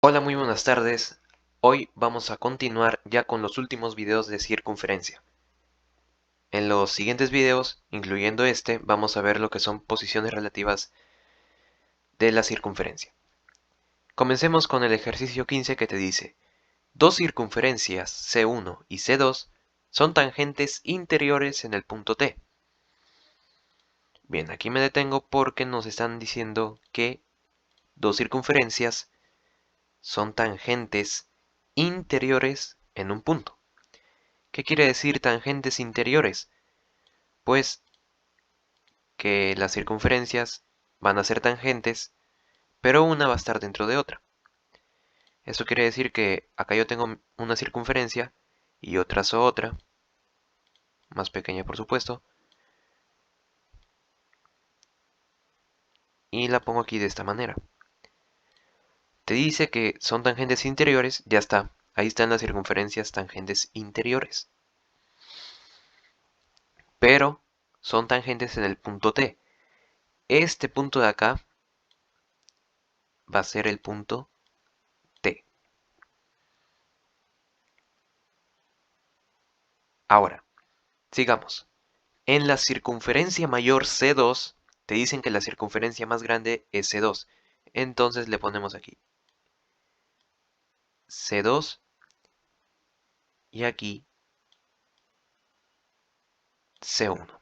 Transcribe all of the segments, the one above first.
Hola, muy buenas tardes. Hoy vamos a continuar ya con los últimos videos de circunferencia. En los siguientes videos, incluyendo este, vamos a ver lo que son posiciones relativas de la circunferencia. Comencemos con el ejercicio 15 que te dice, dos circunferencias C1 y C2 son tangentes interiores en el punto T. Bien, aquí me detengo porque nos están diciendo que dos circunferencias son tangentes interiores en un punto. ¿Qué quiere decir tangentes interiores? Pues que las circunferencias van a ser tangentes, pero una va a estar dentro de otra. Eso quiere decir que acá yo tengo una circunferencia y yo trazo otra, más pequeña por supuesto, y la pongo aquí de esta manera. Te dice que son tangentes interiores, ya está. Ahí están las circunferencias tangentes interiores. Pero son tangentes en el punto T. Este punto de acá va a ser el punto T. Ahora, sigamos. En la circunferencia mayor C2, te dicen que la circunferencia más grande es C2. Entonces le ponemos aquí C2 y aquí C1.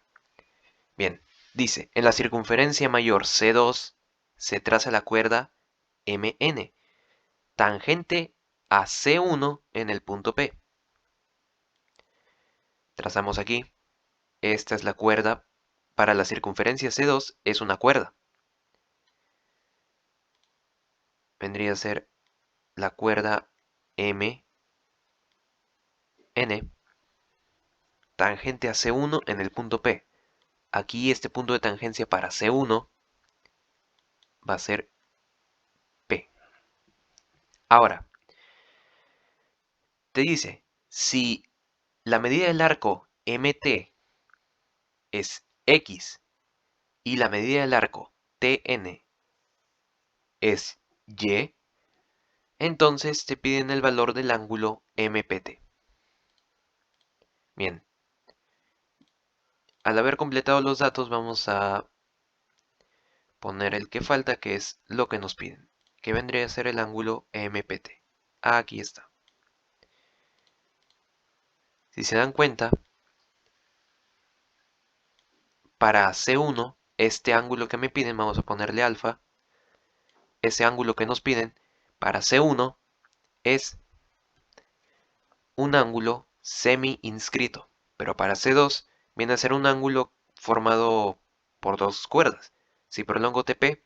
Bien, dice, en la circunferencia mayor C2 se traza la cuerda MN, tangente a C1 en el punto P. Trazamos aquí. Esta es la cuerda. Para la circunferencia C2 es una cuerda. Vendría a ser la cuerda MN, tangente a C1 en el punto P. Aquí este punto de tangencia para C1 va a ser P. Ahora, te dice, si la medida del arco MT es X y la medida del arco TN es Y, entonces te piden el valor del ángulo MPT. Bien, al haber completado los datos vamos a poner el que falta, que es lo que nos piden, que vendría a ser el ángulo MPT. Aquí está. Si se dan cuenta, para C1, este ángulo que me piden, vamos a ponerle alfa, ese ángulo que nos piden para C1 es un ángulo semi-inscrito, pero para C2 viene a ser un ángulo formado por dos cuerdas. Si prolongo TP,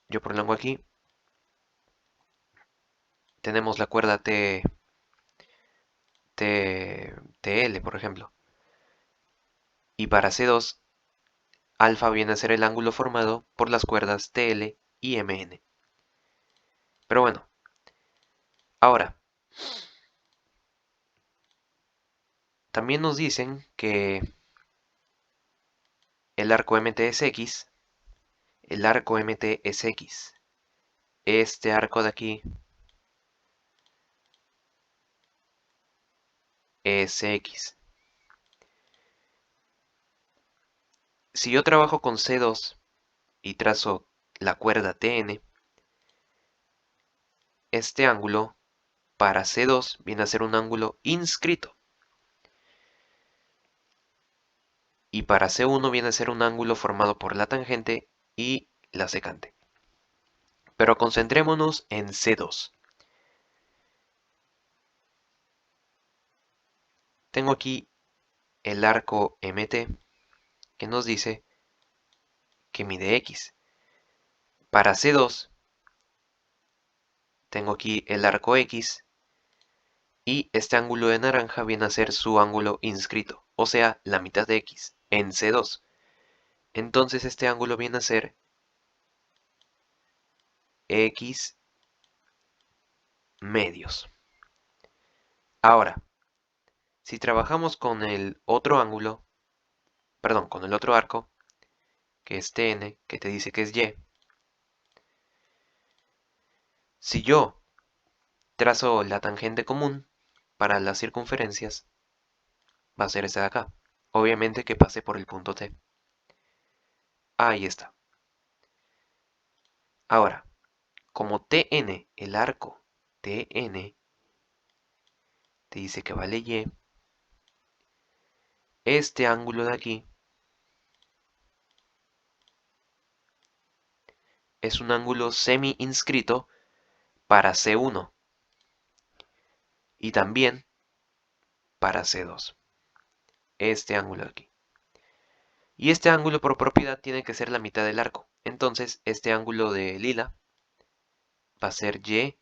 yo prolongo aquí, tenemos la cuerda TL, por ejemplo. Y para C2, alfa viene a ser el ángulo formado por las cuerdas TL y MN. Pero bueno, ahora, también nos dicen que el arco MT es X, el arco MT es X. Este arco de aquí es X. Si yo trabajo con C2 y trazo la cuerda TN, este ángulo para C2 viene a ser un ángulo inscrito. Y para C1 viene a ser un ángulo formado por la tangente y la secante. Pero concentrémonos en C2. Tengo aquí el arco MT que nos dice que mide X. Para C2 tengo aquí el arco X y este ángulo de naranja viene a ser su ángulo inscrito, o sea, la mitad de X en C2. Entonces este ángulo viene a ser X medios. Ahora, si trabajamos con el otro ángulo, perdón, con el otro arco, que es TN, que te dice que es Y, Si yo trazo la tangente común para las circunferencias, va a ser esta de acá. Obviamente que pase por el punto T. Ahí está. Ahora, como TN, el arco TN, te dice que vale Y, este ángulo de aquí es un ángulo semi-inscrito para C1 y también para C2. Este ángulo de aquí. Y este ángulo por propiedad tiene que ser la mitad del arco. Entonces, este ángulo de lila va a ser Y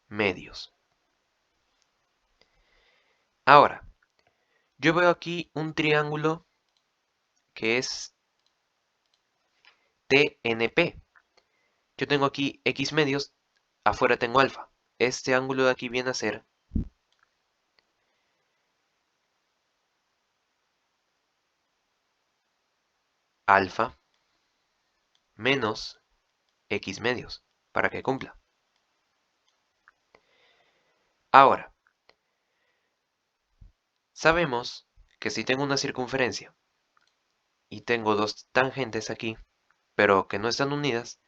medios. Ahora, yo veo aquí un triángulo que es TNP. Yo tengo aquí X medios, afuera tengo alfa. Este ángulo de aquí viene a ser alfa menos X medios, para que cumpla. Ahora, sabemos que si tengo una circunferencia y tengo dos tangentes aquí, pero que no están unidas,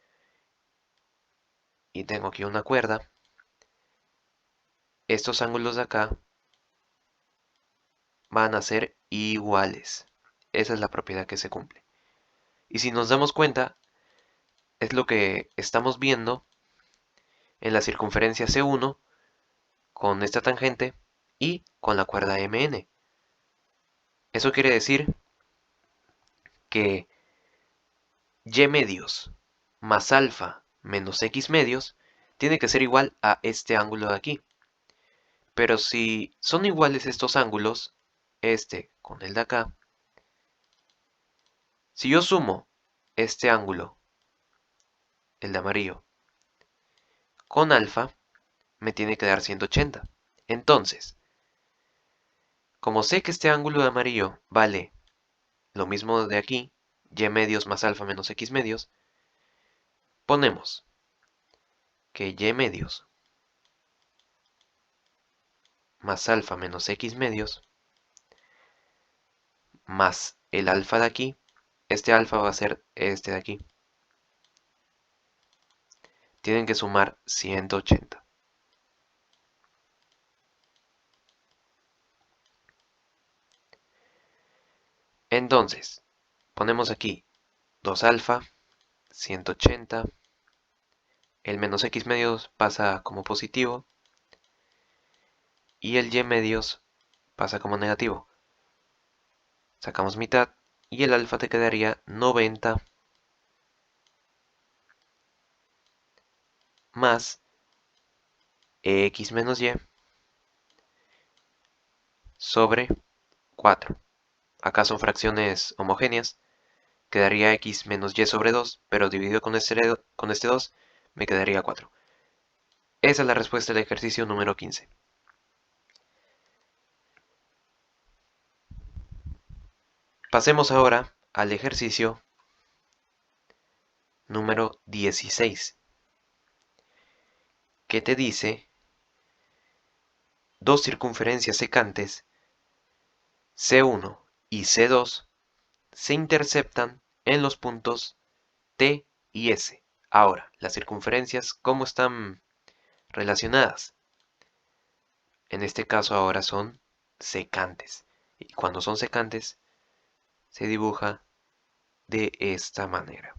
y tengo aquí una cuerda, estos ángulos de acá van a ser iguales. Esa es la propiedad que se cumple. Y si nos damos cuenta, es lo que estamos viendo en la circunferencia C1 con esta tangente y con la cuerda MN. Eso quiere decir que Y medios más alfa menos X medios tiene que ser igual a este ángulo de aquí. Pero si son iguales estos ángulos, este con el de acá, si yo sumo este ángulo, el de amarillo, con alfa, me tiene que dar 180. Entonces, como sé que este ángulo de amarillo vale lo mismo de aquí, Y medios más alfa menos X medios, ponemos que Y medios más alfa menos X medios más el alfa de aquí, este alfa va a ser este de aquí. Tienen que sumar 180. Entonces, ponemos aquí 2 alfa, 180, el menos X medios pasa como positivo y el Y medios pasa como negativo. Sacamos mitad y el alfa te quedaría 90 más X menos Y sobre 4. Acá son fracciones homogéneas. Quedaría X menos Y sobre 2, pero dividido con este 2 me quedaría 4. Esa es la respuesta del ejercicio número 15. Pasemos ahora al ejercicio número 16, que te dice dos circunferencias secantes C1 y C2 se interceptan en los puntos T y S. Ahora, las circunferencias, ¿cómo están relacionadas? En este caso ahora son secantes. Y cuando son secantes, se dibuja de esta manera.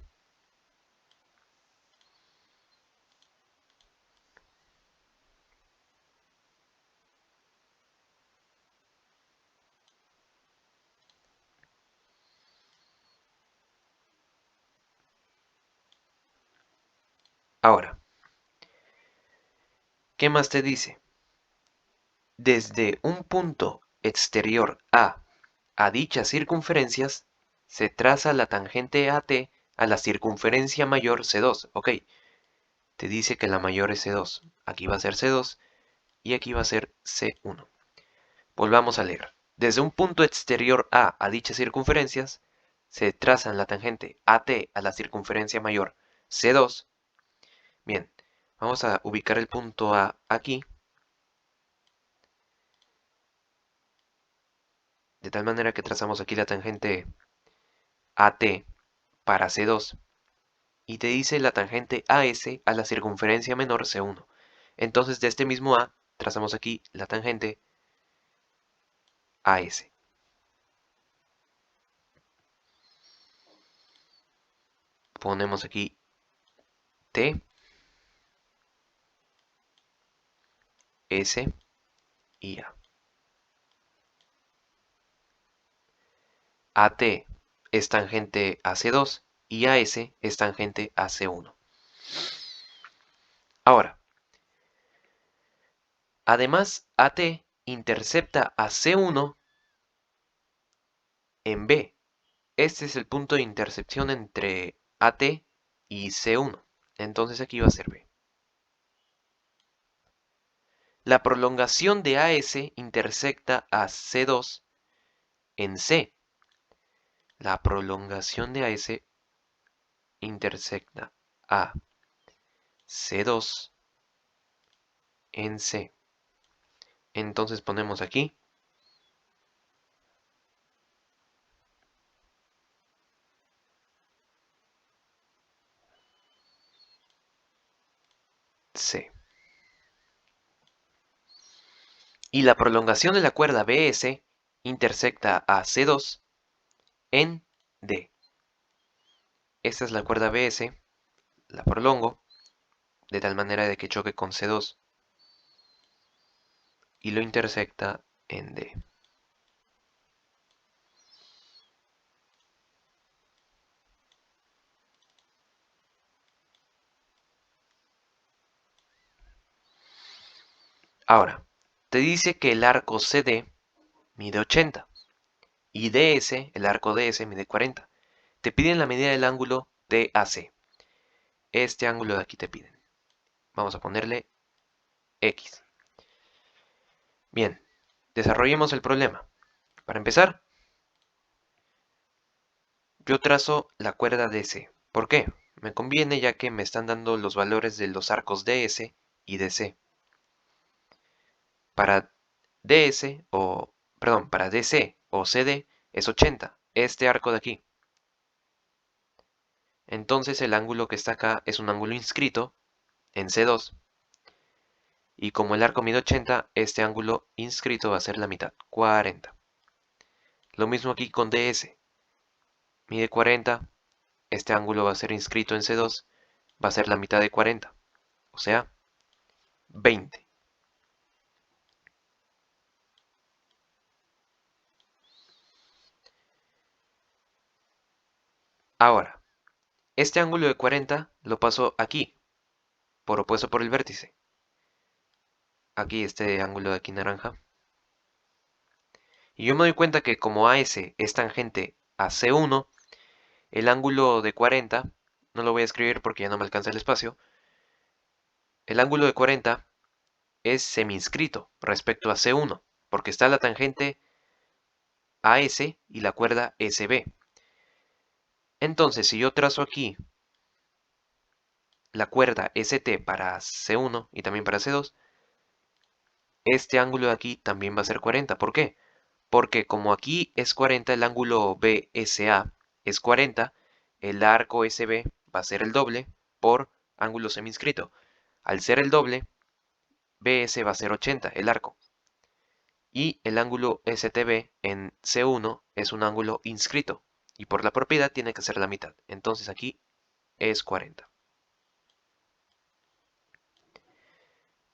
Ahora, ¿qué más te dice? Desde un punto exterior a dichas circunferencias, se traza la tangente AT a la circunferencia mayor C2. Ok, te dice que la mayor es C2. Aquí va a ser C2 y aquí va a ser C1. Volvamos a leer. Desde un punto exterior a dichas circunferencias, se trazan la tangente AT a la circunferencia mayor C2 Bien, vamos a ubicar el punto A aquí, de tal manera que trazamos aquí la tangente AT para C2, y te dice la tangente AS a la circunferencia menor C1. Entonces de este mismo A, trazamos aquí la tangente AS. Ponemos aquí T, S y A. AT es tangente a C2 y AS es tangente a C1. Ahora, además AT intercepta a C1 en B. Este es el punto de intercepción entre AT y C1. Entonces aquí va a ser B. La prolongación de AS intersecta a C2 en C. La prolongación de AS intersecta a C2 en C. Entonces ponemos aquí C. Y la prolongación de la cuerda BS intersecta a C2 en D. Esta es la cuerda BS, la prolongo de tal manera de que choque con C2 y lo intersecta en D. Ahora, te dice que el arco CD mide 80 y DS, el arco DS, mide 40. Te piden la medida del ángulo DAC. Este ángulo de aquí te piden. Vamos a ponerle X. Bien, desarrollemos el problema. Para empezar, yo trazo la cuerda DC. ¿Por qué? Me conviene ya que me están dando los valores de los arcos DS y DC. Para DS para DC o CD es 80, este arco de aquí. Entonces el ángulo que está acá es un ángulo inscrito en C2. Y como el arco mide 80, este ángulo inscrito va a ser la mitad, 40. Lo mismo aquí con DS. Mide 40, este ángulo va a ser inscrito en C2, va a ser la mitad de 40, o sea, 20. Ahora, este ángulo de 40 lo paso aquí, por opuesto por el vértice. Aquí este ángulo de aquí naranja. Y yo me doy cuenta que como AS es tangente a C1, el ángulo de 40, no lo voy a escribir porque ya no me alcanza el espacio, el ángulo de 40 es seminscrito respecto a C1, porque está la tangente AS y la cuerda SB. Entonces, si yo trazo aquí la cuerda ST para C1 y también para C2, este ángulo de aquí también va a ser 40. ¿Por qué? Porque como aquí es 40, el ángulo BSA es 40, el arco SB va a ser el doble por ángulo seminscrito. Al ser el doble, BS va a ser 80, el arco. Y el ángulo STB en C1 es un ángulo inscrito. Y por la propiedad tiene que ser la mitad. Entonces aquí es 40.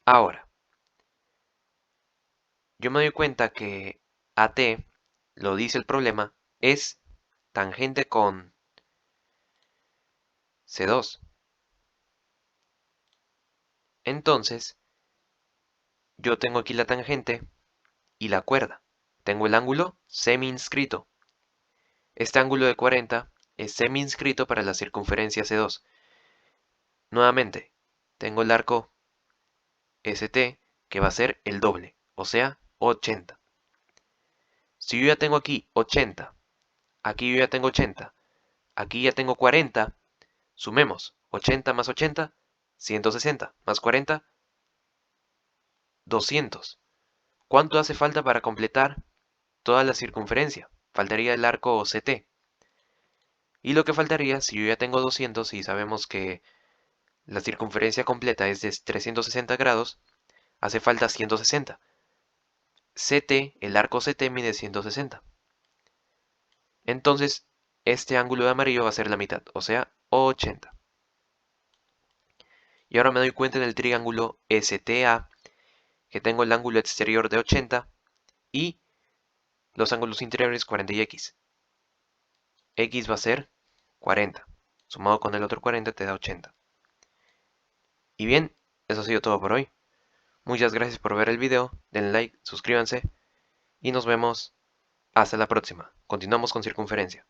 Ahora, yo me doy cuenta que AT, lo dice el problema, es tangente con C2. Entonces, yo tengo aquí la tangente y la cuerda. Tengo el ángulo semi-inscrito. Este ángulo de 40 es semi-inscrito para la circunferencia C2. Nuevamente, tengo el arco ST que va a ser el doble, o sea, 80. Si yo ya tengo aquí 80, aquí yo ya tengo 80, aquí ya tengo 40, sumemos 80 más 80, 160 más 40, 200. ¿Cuánto hace falta para completar toda la circunferencia? Faltaría el arco CT. Y lo que faltaría, si yo ya tengo 200 y sabemos que la circunferencia completa es de 360 grados, hace falta 160. CT, el arco CT mide 160. Entonces, este ángulo de amarillo va a ser la mitad, o sea, 80. Y ahora me doy cuenta en el triángulo STA que tengo el ángulo exterior de 80 y los ángulos interiores 40 y X. X va a ser 40. Sumado con el otro 40 te da 80. Y bien, eso ha sido todo por hoy. Muchas gracias por ver el video, denle like, suscríbanse y nos vemos hasta la próxima. Continuamos con circunferencia.